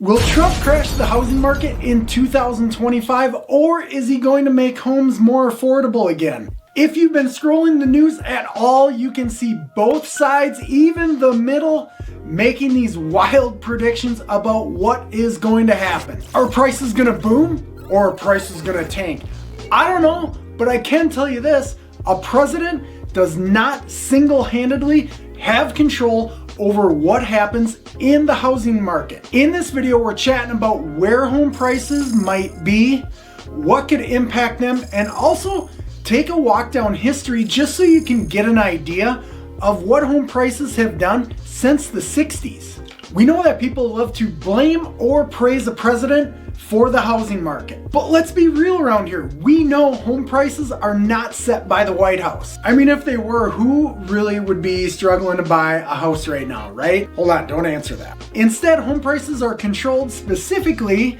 Will Trump crash the housing market in 2025, or is he going to make homes more affordable again? If you've been scrolling the news at all, you can see both sides, even the middle, making these wild predictions about what is going to happen. Are prices going to boom, or are prices going to tank? I don't know, but I can tell you this: a president does not single-handedly have control over what happens in the housing market. In this video, we're chatting about where home prices might be, what could impact them, and also take a walk down history just so you can get an idea of what home prices have done since the 60s. We know that people love to blame or praise a president for the housing market. But let's be real around here. We know home prices are not set by the White House. I mean, if they were, who really would be struggling to buy a house right now, right? Hold on, don't answer that. Instead, home prices are controlled specifically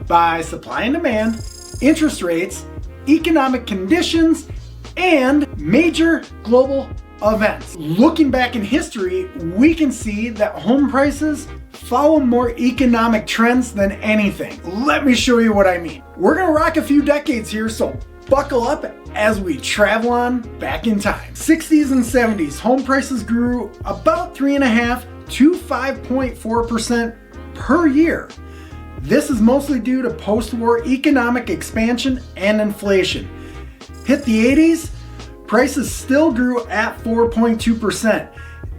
by supply and demand, interest rates, economic conditions, and major global events. Looking back in history, we can see that home prices follow more economic trends than anything. Let me show you what I mean. We're gonna rock a few decades here, so buckle up as we travel on back in time. 60s and 70s, home prices grew about 3.5 to 5.4% per year. This is mostly due to post-war economic expansion and inflation. Hit the 80s, prices still grew at 4.2%.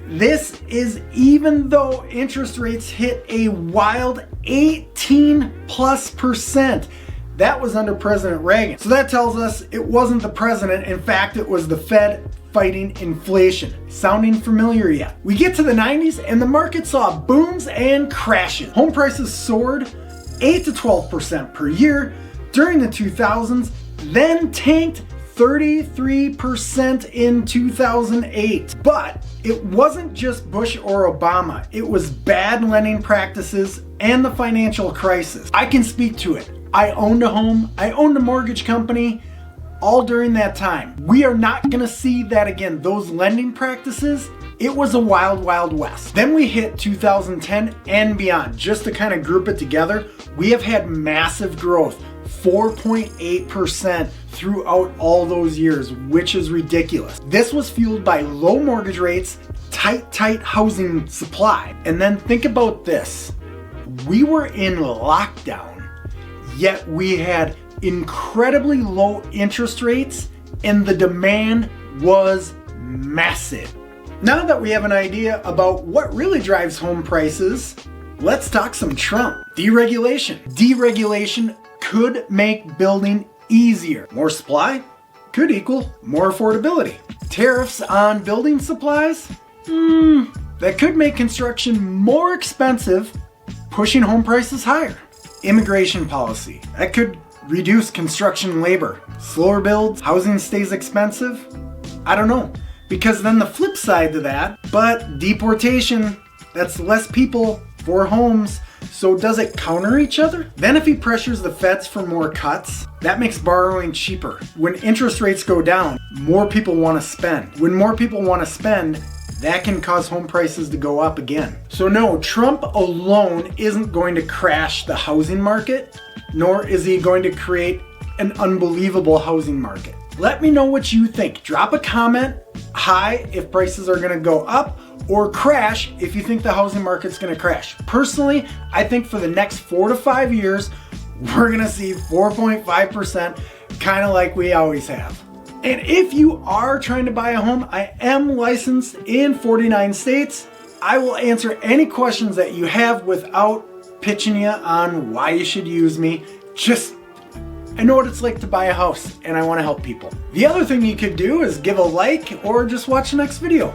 This is even though interest rates hit a wild 18+%. That was under President Reagan. So that tells us it wasn't the president. In fact, it was the Fed fighting inflation. Sounding familiar yet? We get to the 90s and the market saw booms and crashes. Home prices soared 8 to 12% per year during the 2000s, then tanked 33% in 2008. But it wasn't just Bush or Obama. It was bad lending practices and the financial crisis. I can speak to it. I owned a home, I owned a mortgage company, all during that time. We are not gonna see that again. Those lending practices, it was a wild, wild west. Then we hit 2010 and beyond. Just to kind of group it together, we have had massive growth, 4.8% throughout all those years, which is ridiculous. This was fueled by low mortgage rates, tight housing supply. And then think about this. We were in lockdown, yet we had incredibly low interest rates and the demand was massive. Now that we have an idea about what really drives home prices, let's talk some Trump. Deregulation. Deregulation could make building easier. More supply could equal more affordability. Tariffs on building supplies? That could make construction more expensive, pushing home prices higher. Immigration policy. That could reduce construction labor. Slower builds, housing stays expensive? I don't know. Because then the flip side to that, but deportation, that's less people for homes, so does it counter each other? Then if he pressures the feds for more cuts, that makes borrowing cheaper. When interest rates go down, more people want to spend. When more people want to spend, that can cause home prices to go up again. So no, Trump alone isn't going to crash the housing market, nor is he going to create an unbelievable housing market. Let me know what you think. Drop a comment, high if prices are gonna go up, or crash if you think the housing market's gonna crash. Personally, I think for the next 4 to 5 years, we're gonna see 4.5%, kind of like we always have. And if you are trying to buy a home, I am licensed in 49 states. I will answer any questions that you have without pitching you on why you should use me. I know what it's like to buy a house and I want to help people. The other thing you could do is give a like or just watch the next video.